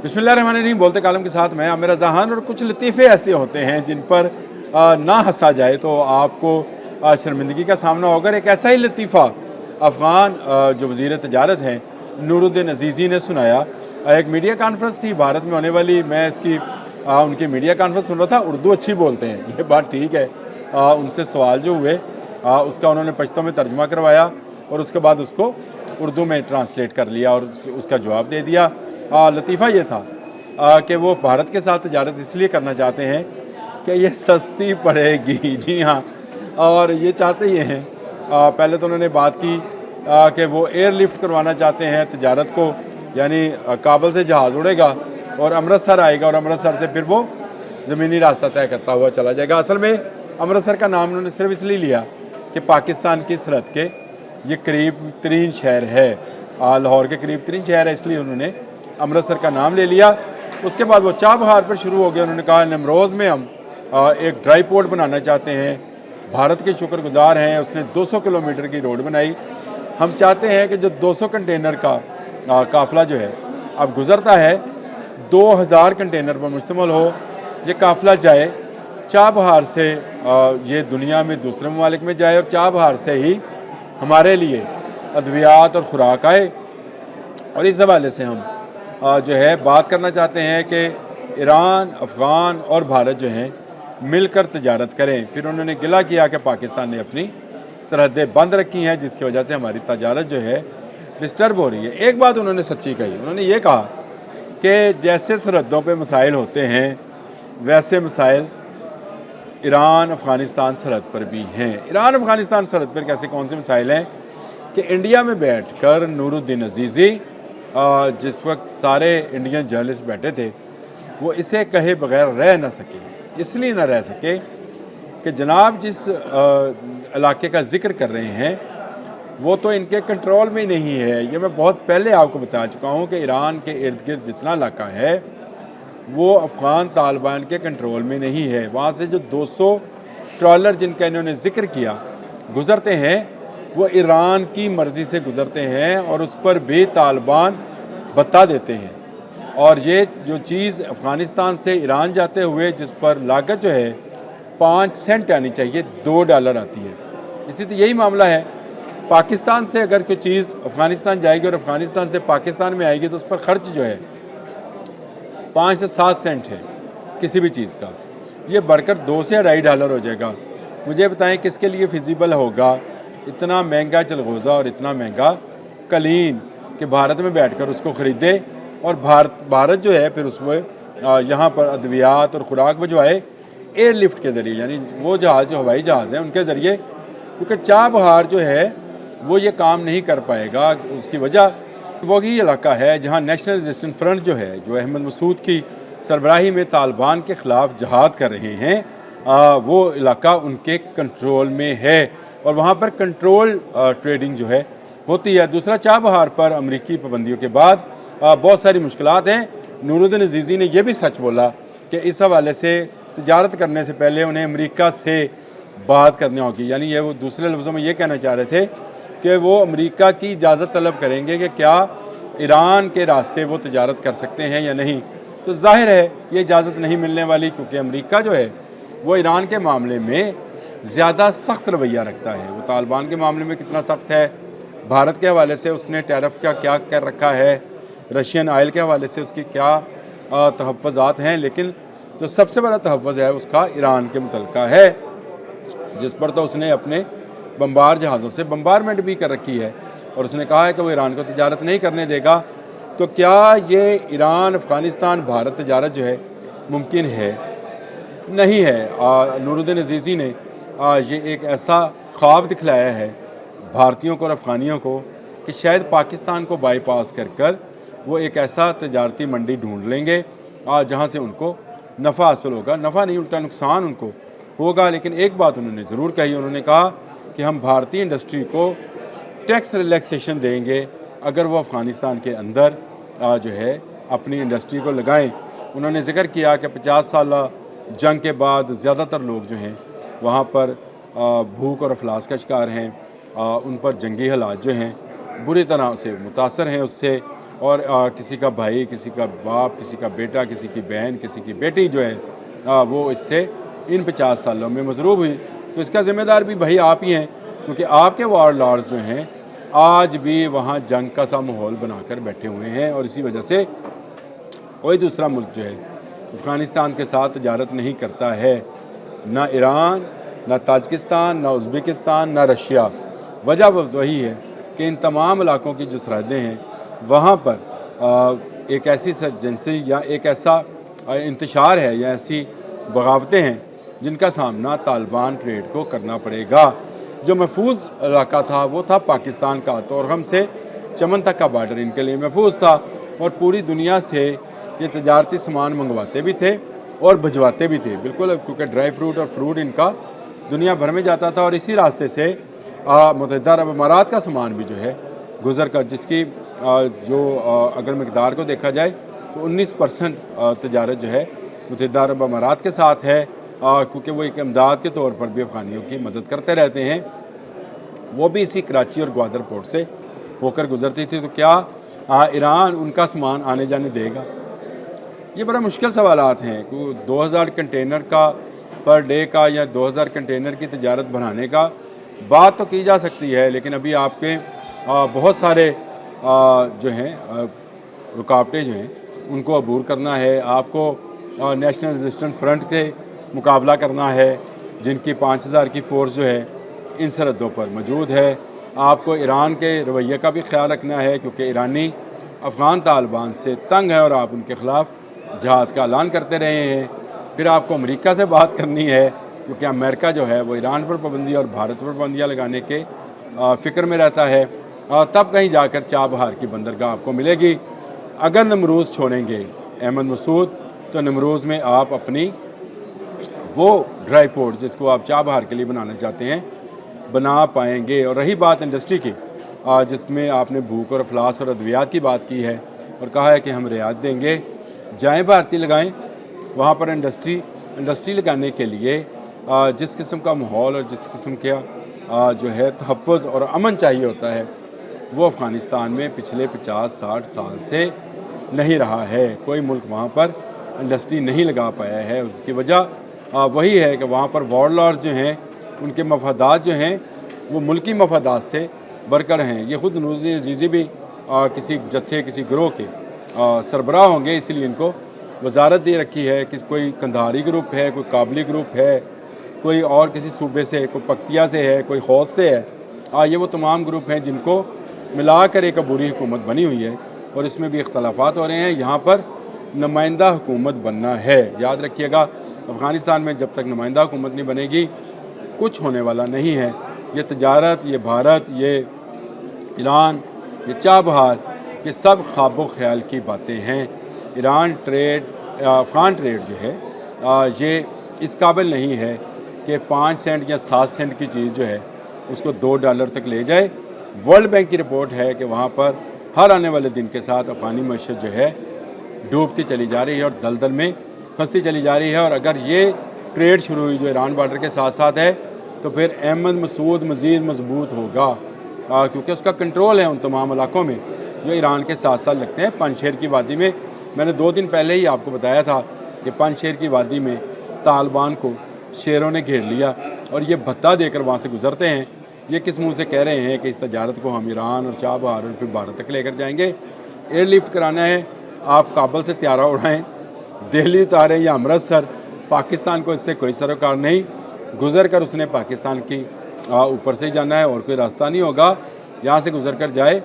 बिस्मिल्लाहिर्रहमानिर्रहीम। बोलते कालम के साथ मैं आमिर जहान। और कुछ लतीफ़े ऐसे होते हैं जिन पर ना हंसा जाए तो आपको शर्मिंदगी का सामना होगा। एक ऐसा ही लतीफ़ा अफ़गान जो वज़ीर तजारत हैं नूरुद्दीन अज़ीज़ी ने सुनाया। एक मीडिया कॉन्फ्रेंस थी भारत में होने वाली, मैं इसकी उनकी मीडिया कॉन्फ्रेंस सुन रहा था। उर्दू अच्छी बोलते हैं, ये बात ठीक है। उनसे सवाल जो हुए उसका उन्होंने पश्तो में तर्जमा करवाया और उसके बाद उसको उर्दू में ट्रांसलेट कर लिया और उसका जवाब दे दिया। लतीफ़ा ये था कि वो भारत के साथ तजारत इसलिए करना चाहते हैं कि ये सस्ती पड़ेगी। जी हाँ, और ये चाहते ये हैं। पहले तो उन्होंने बात की कि वो एयरलिफ्ट करवाना चाहते हैं तजारत को, यानी काबुल से जहाज़ उड़ेगा और अमृतसर आएगा और अमृतसर से फिर वो ज़मीनी रास्ता तय करता हुआ चला जाएगा। असल में अमृतसर का नाम उन्होंने सिर्फ इसलिए लिया कि पाकिस्तान की सरहद के ये करीब तरीन शहर है, लाहौर के करीब तरीन शहर है, इसलिए उन्होंने अमृतसर का नाम ले लिया। उसके बाद वो चाबहार पर शुरू हो गया। उन्होंने कहा नमरोज़ में हम एक ड्राई पोर्ट बनाना चाहते हैं। भारत के शुक्रगुजार हैं, उसने 200 किलोमीटर की रोड बनाई। हम चाहते हैं कि जो 200 कंटेनर का काफ़िला जो है अब गुज़रता है 2000 कंटेनर पर मुश्तमिल हो। ये काफ़िला जाए चाबहार से, ये दुनिया में दूसरे ममालिक में जाए और चाबहार से ही हमारे लिए अद्वियात और खुराक आए। और इस हवाले से हम जो है बात करना चाहते हैं कि ईरान, अफ़गान और भारत जो हैं मिलकर तजारत करें। फिर उन्होंने गिला किया कि पाकिस्तान ने अपनी सरहदें बंद रखी हैं जिसकी वजह से हमारी तजारत जो है डिस्टर्ब हो रही है। एक बात उन्होंने सच्ची कही, उन्होंने ये कहा कि जैसे सरहदों पे मसाइल होते हैं वैसे मसाइल ईरान अफ़गानिस्तान सरहद पर भी हैं। ईरान अफ़गानिस्तान सरहद पर कैसे कौन से मसाइल हैं कि इंडिया में बैठ कर नूरुद्दीन अज़ीज़ी, जिस वक्त सारे इंडियन जर्नलिस्ट बैठे थे, वो इसे कहे बगैर रह ना सके। इसलिए ना रह सके कि जनाब जिस इलाके का ज़िक्र कर रहे हैं वो तो इनके कंट्रोल में नहीं है। ये मैं बहुत पहले आपको बता चुका हूँ कि ईरान के इर्द गिर्द जितना इलाका है वो अफ़गान तालिबान के कंट्रोल में नहीं है। वहाँ से जो 200 ट्रॉलर जिनका इन्होंने ज़िक्र किया गुज़रते हैं वो ईरान की मर्ज़ी से गुज़रते हैं और उस पर भी तालिबान बता देते हैं। और ये जो चीज़ अफ़गानिस्तान से ईरान जाते हुए जिस पर लागत जो है 5 सेंट आनी चाहिए, $2 आती है। इसी तो यही मामला है। पाकिस्तान से अगर कोई चीज़ अफ़गानिस्तान जाएगी और अफ़गानिस्तान से पाकिस्तान में आएगी तो उस पर ख़र्च जो है 5 से 7 सेंट है किसी भी चीज़ का। ये बढ़कर $2 से $2.5 हो जाएगा। मुझे बताएं किसके लिए फिजिबल होगा इतना महंगा चलगोज़ा और इतना महंगा कलीन कि भारत में बैठकर उसको ख़रीदे और भारत जो है फिर उसमें यहाँ पर अद्वियात और खुराक भिजवाए एयरलिफ्ट के ज़रिए, यानी वो जहाज़ जो हवाई जहाज़ हैं उनके ज़रिए। क्योंकि चाबहार जो है वो ये काम नहीं कर पाएगा। उसकी वजह वही इलाका है जहाँ नेशनल रेजिस्टेंस फ्रंट जो है, जो अहमद मसूद की सरबराही में तालिबान के ख़िलाफ़ जहाद कर रहे हैं, वो इलाका उनके कंट्रोल में है और वहाँ पर कंट्रोल ट्रेडिंग जो है होती है। दूसरा, चाबहार पर अमरीकी पाबंदियों के बाद बहुत सारी मुश्किलात हैं। नूरुद्दीन अज़ीज़ी ने यह भी सच बोला कि इस हवाले से तजारत करने से पहले उन्हें अमेरिका से बात करनी होगी। यानी ये वो दूसरे लफ्ज़ों में ये कहना चाह रहे थे कि वो अमेरिका की इजाज़त तलब करेंगे कि क्या ईरान के रास्ते वो तजारत कर सकते हैं या नहीं। तो जाहिर है ये इजाज़त नहीं मिलने वाली, क्योंकि अमेरिका जो है वो ईरान के मामले में ज़्यादा सख्त रवैया रखता है। वो तालिबान के मामले में कितना सख्त है, भारत के हवाले से उसने टैरिफ का क्या कर रखा है, रशियन ऑयल के हवाले से उसकी क्या तहफ़्फ़ुज़ात हैं, लेकिन जो सबसे बड़ा तहफ़्फ़ुज़ है उसका ईरान के मुतल्लिक़ है, जिस पर तो उसने अपने बम्बार जहाज़ों से बम्बारमेंट भी कर रखी है और उसने कहा है कि वो ईरान को तजारत नहीं करने देगा। तो क्या ये ईरान अफ़गानिस्तान भारत तजारत जो है मुमकिन है? नहीं है। नूरुद्दीन अज़ीज़ी ने ये एक ऐसा ख्वाब दिखलाया है भारतीयों को और अफ़गानियों को कि शायद पाकिस्तान को बाईपास कर कर वो एक ऐसा तजारती मंडी ढूंढ लेंगे जहाँ से उनको नफ़ा हासिल होगा। नफ़ा नहीं, उल्टा नुकसान उनको होगा। लेकिन एक बात उन्होंने ज़रूर कही, उन्होंने कहा कि हम भारतीय इंडस्ट्री को टैक्स रिलैक्सेशन देंगे अगर वो अफ़गानिस्तान के अंदर जो है अपनी इंडस्ट्री को लगाएं। उन्होंने ज़िक्र किया कि 50 साल जंग के बाद ज़्यादातर लोग जो हैं वहाँ पर भूख और अफलास का शिकार हैं। उन पर जंगी हालात जो हैं बुरी तरह से मुतासर हैं उससे, और किसी का भाई, किसी का बाप, किसी का बेटा, किसी की बहन, किसी की बेटी जो है वो इससे इन 50 सालों में मजरूब हुई। तो इसका ज़िम्मेदार भी भाई आप ही हैं, क्योंकि आपके वार्ड लॉर्ड्स जो हैं आज भी वहाँ जंग का सा माहौल बनाकर बैठे हुए हैं, और इसी वजह से कोई दूसरा मुल्क जो है अफ़गानिस्तान के साथ तजारत नहीं करता है, ना ईरान, ना ताजिकिस्तान, ना उज़्बेकिस्तान, ना रशिया। वजह वही है कि इन तमाम इलाकों की जो सरहदें हैं वहाँ पर एक ऐसी सर्जेंसी या एक ऐसा इंतशार है या ऐसी बगावतें हैं जिनका सामना तालिबान ट्रेड को करना पड़ेगा। जो महफूज इलाका था वो था पाकिस्तान का, तोरगम से चमन तक का बार्डर इनके लिए महफूज था, और पूरी दुनिया से ये तजारती सामान मंगवाते भी थे और भिजवाते भी थे, बिल्कुल, क्योंकि ड्राई फ्रूट और फ्रूट इनका दुनिया भर में जाता था। और इसी रास्ते से मुत्तहिदा अरब अमारात का सामान भी जो है गुजर कर, जिसकी अगर मकदार को देखा जाए तो 19% तजारत जो है मुत्तहिदा अरब अमारात के साथ है, क्योंकि वो एक इमदाद के तौर पर भी अफ़गानियों की मदद करते रहते हैं। वो भी इसी कराची और ग्वादर पोर्ट से होकर गुजरती थी। तो क्या ईरान उनका सामान आने जाने देगा? ये बड़ा मुश्किल सवालात हैं। 2000 कंटेनर का पर डे का या 2000 कंटेनर की तजारत बढ़ाने का बात तो की जा सकती है, लेकिन अभी आपके बहुत सारे जो हैं रुकावटें जो हैं उनको अबूर करना है। आपको नेशनल रेजिस्टेंस फ्रंट के मुकाबला करना है, जिनकी 5000 की फ़ोर्स जो है इन सरहदों पर मौजूद है। आपको ईरान के रवैये का भी ख्याल रखना है, क्योंकि ईरानी अफ़गान तालिबान से तंग है और आप उनके ख़िलाफ़ जहाद का ऐलान करते रहे हैं। फिर आपको अमेरिका से बात करनी है, क्योंकि अमेरिका जो है वो ईरान पर पाबंदी और भारत पर पाबंदियाँ लगाने के फ़िक्र में रहता है। तब कहीं जाकर चाबहार की बंदरगाह आपको मिलेगी। अगर नमरूज़ छोड़ेंगे अहमद मसूद, तो नमरूज़ में आप अपनी वो ड्राई पोर्ट जिसको आप चाबहार के लिए बनाना चाहते हैं बना पाएंगे। और रही बात इंडस्ट्री की, जिसमें आपने भूख और अफलास और अद्वियात की बात की है और कहा है कि हम रियायत देंगे, जाएँ भारतीय लगाएँ वहाँ पर इंडस्ट्री लगाने के लिए जिस किस्म का माहौल और जिस किस्म का जो है तहफ़्फ़ुज़ और अमन चाहिए होता है, वो अफ़गानिस्तान में पिछले 50-60 साल से नहीं रहा है। कोई मुल्क वहाँ पर इंडस्ट्री नहीं लगा पाया है। उसकी वजह वही है कि वहाँ पर वार्ड लॉर्ड्स जो हैं उनके मफादात जो हैं वो मुल्की मफादात से बढ़कर हैं। ये ख़ुद नूरुद्दीन अज़ीज़ी भी किसी जत्थे, किसी गिरोह के सरबराह होंगे, इसलिए इनको वजारत दे रखी है कि कोई कंधारी ग्रुप है, कोई काबली ग्रुप है, कोई और किसी सूबे से, कोई पक्तिया से है, कोई हौस से है। ये वो तमाम ग्रुप हैं जिनको मिलाकर एक अबूरी हुकूमत बनी हुई है, और इसमें भी इख्तलाफात हो रहे हैं। यहाँ पर नुमाइंदा हुकूमत बनना है। याद रखिएगा, अफ़गानिस्तान में जब तक नुमाइंदा हुकूमत नहीं बनेगी कुछ होने वाला नहीं है। ये तजारत, ये भारत, ये ईरान, ये चाबहार, ये सब ख्वाब ख्याल की बातें हैं। ईरान ट्रेड, अफ़गान ट्रेड जो है ये इस काबिल नहीं है कि 5 सेंट या 7 सेंट की चीज़ जो है उसको $2 तक ले जाए। वर्ल्ड बैंक की रिपोर्ट है कि वहाँ पर हर आने वाले दिन के साथ अफ़गानी मईशत जो है डूबती चली जा रही है और दलदल में फंसती चली जा रही है। और अगर ये ट्रेड शुरू हुई जो ईरान बॉर्डर के साथ साथ है, तो फिर अहमद मसूद मज़ीद मजबूत होगा, क्योंकि उसका कंट्रोल है उन तमाम इलाकों में जो ईरान के साथ साथ लगते हैं। पंजशेर की वादी में मैंने 2 दिन पहले ही आपको बताया था कि पंजशेर की वादी में तालिबान को शेरों ने घेर लिया और ये भत्ता देकर वहाँ से गुजरते हैं। ये किस मुँह से कह रहे हैं कि इस तजारत को हम ईरान और चाबहार और फिर भारत तक लेकर जाएंगे। एयरलिफ्ट कराना है, आप काबुल से त्यारा उड़ाएँ, दिल्ली उतारें या अमृतसर, पाकिस्तान को इससे कोई सरोकार नहीं। गुज़र कर उसने पाकिस्तान की ऊपर से ही जाना है और कोई रास्ता नहीं होगा। यहाँ से गुज़र कर जाए,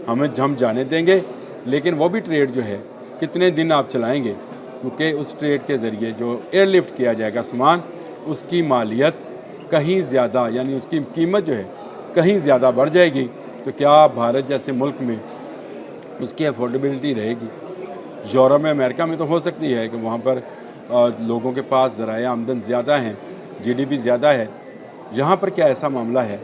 हम जाने देंगे, लेकिन वो भी ट्रेड जो है कितने दिन आप चलाएंगे, क्योंकि उस ट्रेड के ज़रिए जो एयरलिफ्ट किया जाएगा सामान, उसकी मालियत कहीं ज़्यादा, यानी उसकी कीमत जो है कहीं ज़्यादा बढ़ जाएगी। तो क्या भारत जैसे मुल्क में उसकी अफोर्डेबिलिटी रहेगी? यूरोप में, अमेरिका में तो हो सकती है कि वहाँ पर लोगों के पास ज़राए आमदन ज़्यादा हैं, GDP ज़्यादा है। यहाँ पर क्या ऐसा मामला है?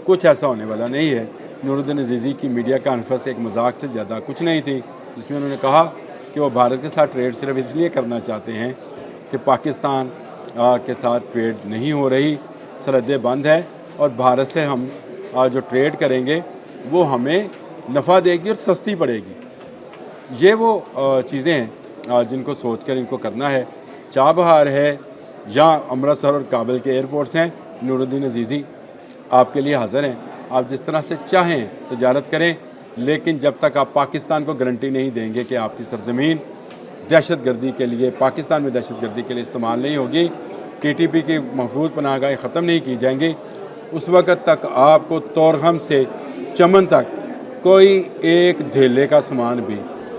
कुछ ऐसा होने वाला नहीं है। नूरुद्दीन अज़ीज़ी की मीडिया कॉन्फ्रेंस एक मजाक से ज़्यादा कुछ नहीं थी, जिसमें उन्होंने कहा कि वो भारत के साथ ट्रेड सिर्फ इसलिए करना चाहते हैं कि पाकिस्तान के साथ ट्रेड नहीं हो रही, सरहदें बंद है और भारत से हम जो ट्रेड करेंगे वो हमें नफ़ा देगी और सस्ती पड़ेगी। ये वो चीज़ें हैं जिनको सोच कर इनको करना है। चाबहार है या अमृतसर और काबुल के एयरपोर्ट्स हैं, नूरुद्दीन अजीज़ी आपके लिए हाज़िर हैं। आप जिस तरह से चाहें तजारत करें, लेकिन जब तक आप पाकिस्तान को गारंटी नहीं देंगे कि आपकी सरज़मीन दहशतगर्दी के लिए, पाकिस्तान में दहशतगर्दी के लिए इस्तेमाल नहीं होगी, TTP की महफूज पनाहगाहें ख़त्म नहीं की जाएंगी, उस वक़्त तक आपको तोरहम से चमन तक कोई एक धेले का सामान भी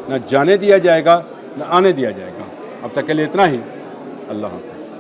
न जाने दिया जाएगा न आने दिया जाएगा। अब तक के लिए इतना ही। अल्लाह हाफ़िज़।